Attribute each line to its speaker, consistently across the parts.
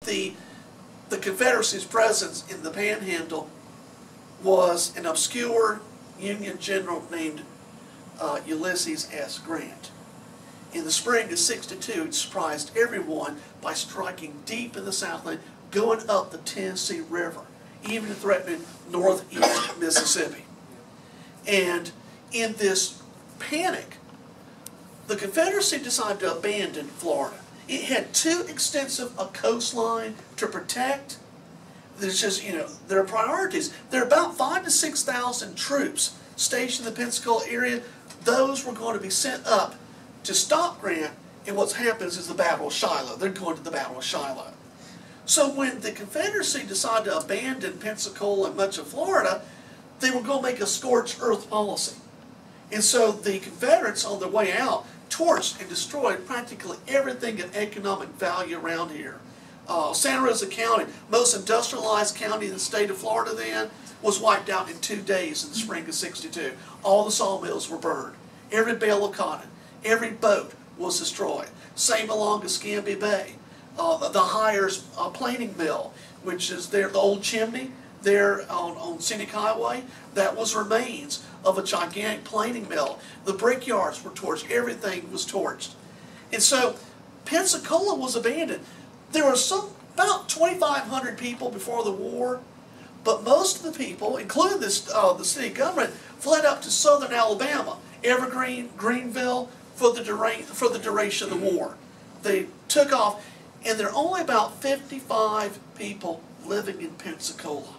Speaker 1: the Confederacy's presence in the Panhandle was an obscure Union general named Ulysses S. Grant. In the spring of '62, he surprised everyone by striking deep in the Southland, going up the Tennessee River, even threatening northeast Mississippi. And in this panic, the Confederacy decided to abandon Florida. It had too extensive a coastline to protect. There's just, there are priorities. There are about 5,000 to 6,000 troops stationed in the Pensacola area. Those were going to be sent up to stop Grant, and what happens is the Battle of Shiloh. They're going to the Battle of Shiloh. So when the Confederacy decided to abandon Pensacola and much of Florida, they were going to make a scorched earth policy. And so the Confederates, on their way out, torched and destroyed practically everything of economic value around here. Santa Rosa County, most industrialized county in the state of Florida then, was wiped out in 2 days in the spring of '62. All the sawmills were burned. Every bale of cotton, every boat was destroyed. Same along Escambia Bay. The Hires planing mill, which is there, the old chimney there on Scenic Highway, that was remains of a gigantic planing mill. The brickyards were torched. Everything was torched. And so Pensacola was abandoned. There were about 2,500 people before the war, but most of the people, including the city government, fled up to southern Alabama, Evergreen, Greenville, for the duration of the war. They took off, and there are only about 55 people living in Pensacola.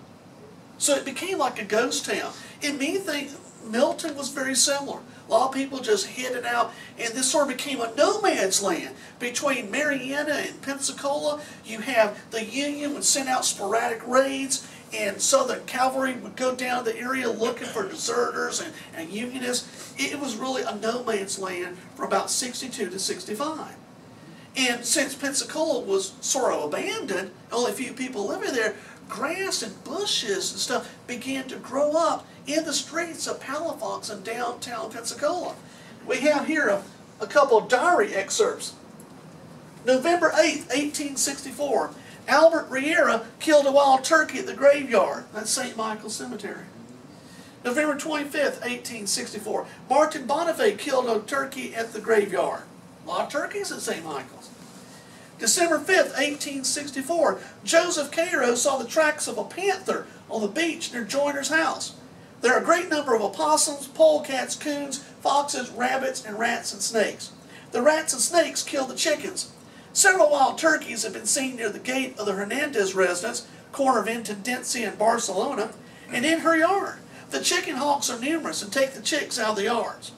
Speaker 1: So it became like a ghost town. And me think Milton was very similar. A lot of people just hid it out, and this sort of became a no man's land. Between Marietta and Pensacola, you have the Union would send out sporadic raids, and Southern Cavalry would go down the area looking for deserters and Unionists. It was really a no man's land from about '62 to '65. And since Pensacola was sort of abandoned, only a few people living there, grass and bushes and stuff began to grow up in the streets of Palafox and downtown Pensacola. We have here a couple of diary excerpts. November 8th, 1864, Albert Riera killed a wild turkey at the graveyard. That's St. Michael's Cemetery. November 25th, 1864, Martin Bonifay killed a turkey at the graveyard. A lot of turkeys at St. Michael's. December 5th, 1864, Joseph Cairo saw the tracks of a panther on the beach near Joyner's house. There are a great number of opossums, polecats, coons, foxes, rabbits, and rats and snakes. The rats and snakes killed the chickens. Several wild turkeys have been seen near the gate of the Hernandez residence, corner of Intendencia and Barcelona, and in her yard. The chicken hawks are numerous and take the chicks out of the yards.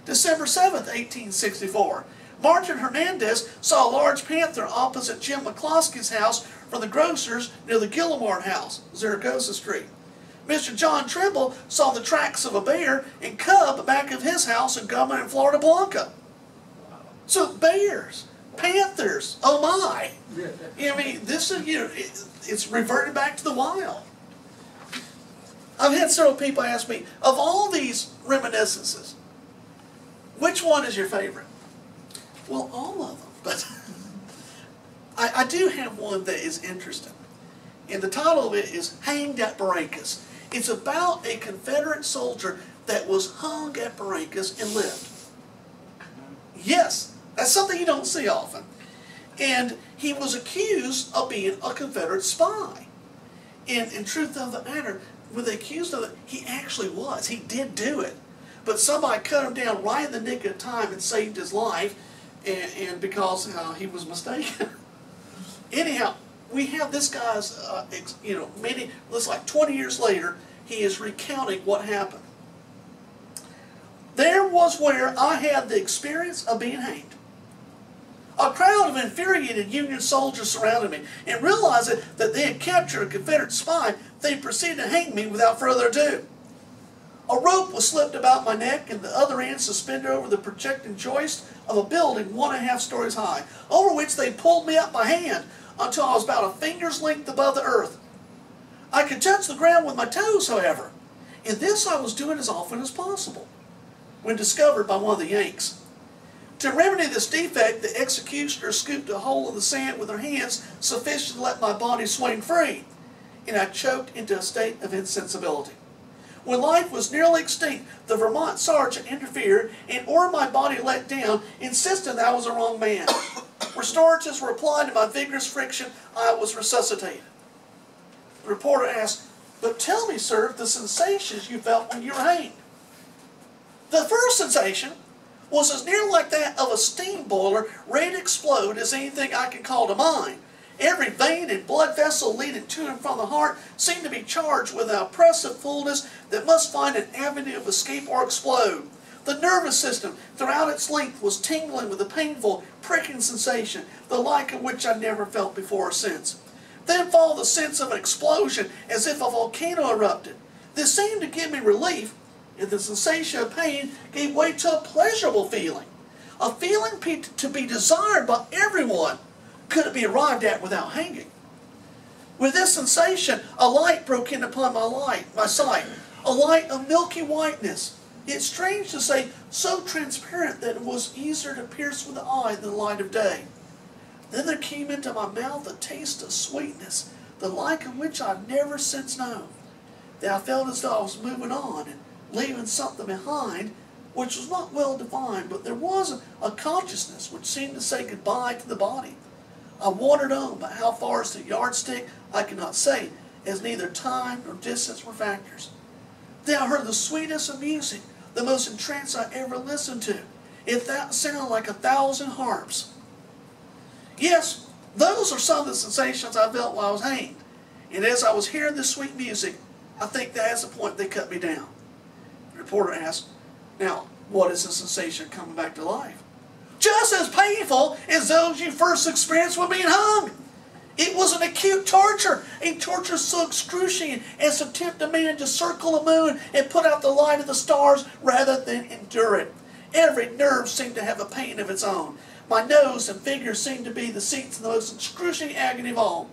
Speaker 1: December 7th, 1864, Martin Hernandez saw a large panther opposite Jim McCloskey's house from the grocer's near the Gillimard house, Zaragoza Street. Mr. John Trimble saw the tracks of a bear and cub back of his house in Government and Florida Blanca. So bears, panthers, oh my! I mean, this is, it's reverted back to the wild. I've had several people ask me, of all these reminiscences, which one is your favorite? Well, all of them, but I do have one that is interesting. And the title of it is Hanged at Barrancas. It's about a Confederate soldier that was hung at Barrancas and lived. Yes, that's something you don't see often. And he was accused of being a Confederate spy. And in truth of the matter, when they accused of it, he actually was. He did do it. But somebody cut him down right in the nick of time and saved his life, and because he was mistaken. Anyhow, we have this guy's, looks like 20 years later, he is recounting what happened. There was where I had the experience of being hanged. A crowd of infuriated Union soldiers surrounded me, and realizing that they had captured a Confederate spy, they proceeded to hang me without further ado. A rope was slipped about my neck, and the other end suspended over the projecting joist of a building 1.5 stories high, over which they pulled me up by hand until I was about a finger's length above the earth. I could touch the ground with my toes, however, and this I was doing as often as possible, when discovered by one of the Yanks. To remedy this defect, the executioner scooped a hole in the sand with her hands sufficient to let my body swing free, and I choked into a state of insensibility. When life was nearly extinct, the Vermont sergeant interfered and ordered my body let down, insisting that I was the wrong man. Restoratives were applied to my vigorous friction. I was resuscitated. The reporter asked, "But tell me, sir, the sensations you felt when you were hanged." The first sensation was as near like that of a steam boiler ready to explode as anything I can call to mind. Every vein and blood vessel leading to and from the heart seemed to be charged with an oppressive fullness that must find an avenue of escape or explode. The nervous system throughout its length was tingling with a painful, pricking sensation, the like of which I never felt before or since. Then followed the sense of an explosion as if a volcano erupted. This seemed to give me relief, and the sensation of pain gave way to a pleasurable feeling. A feeling to be desired by everyone. Could it be arrived at without hanging? With this sensation, a light broke in upon my sight, a light of milky whiteness. It's strange to say, so transparent that it was easier to pierce with the eye than the light of day. Then there came into my mouth a taste of sweetness, the like of which I've never since known. Then I felt as though I was moving on and leaving something behind, which was not well defined, but there was a consciousness which seemed to say goodbye to the body. I wandered on, but how far is the yardstick I cannot say, as neither time nor distance were factors. Then I heard the sweetest of music, the most entranced I ever listened to. It sounded like 1,000 harps. Yes, those are some of the sensations I felt while I was hanged. And as I was hearing this sweet music, I think that's the point they cut me down. The reporter asked, "Now, what is the sensation coming back to life?" "Just as painful as those you first experienced when being hung. It was an acute torture, a torture so excruciating as to tempt a man to circle the moon and put out the light of the stars rather than endure it. Every nerve seemed to have a pain of its own. My nose and fingers seemed to be the seats of the most excruciating agony of all.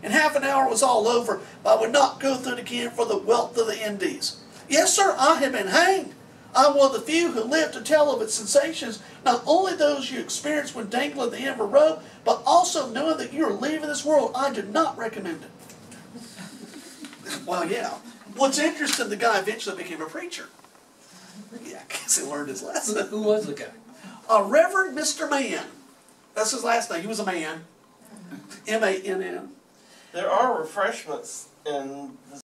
Speaker 1: In half an hour it was all over, but I would not go through it again for the wealth of the Indies. Yes, sir, I have been hanged. I'm one of the few who live to tell of its sensations, not only those you experience when dangling at the end of a rope, but also knowing that you are leaving this world. I do not recommend it." Well, yeah. What's interesting, the guy eventually became a preacher. Yeah, I guess he learned his lesson.
Speaker 2: Who was the guy?
Speaker 1: Reverend Mr. Mann. That's his last name. He was a man. M-A-N-N.
Speaker 3: There are refreshments in the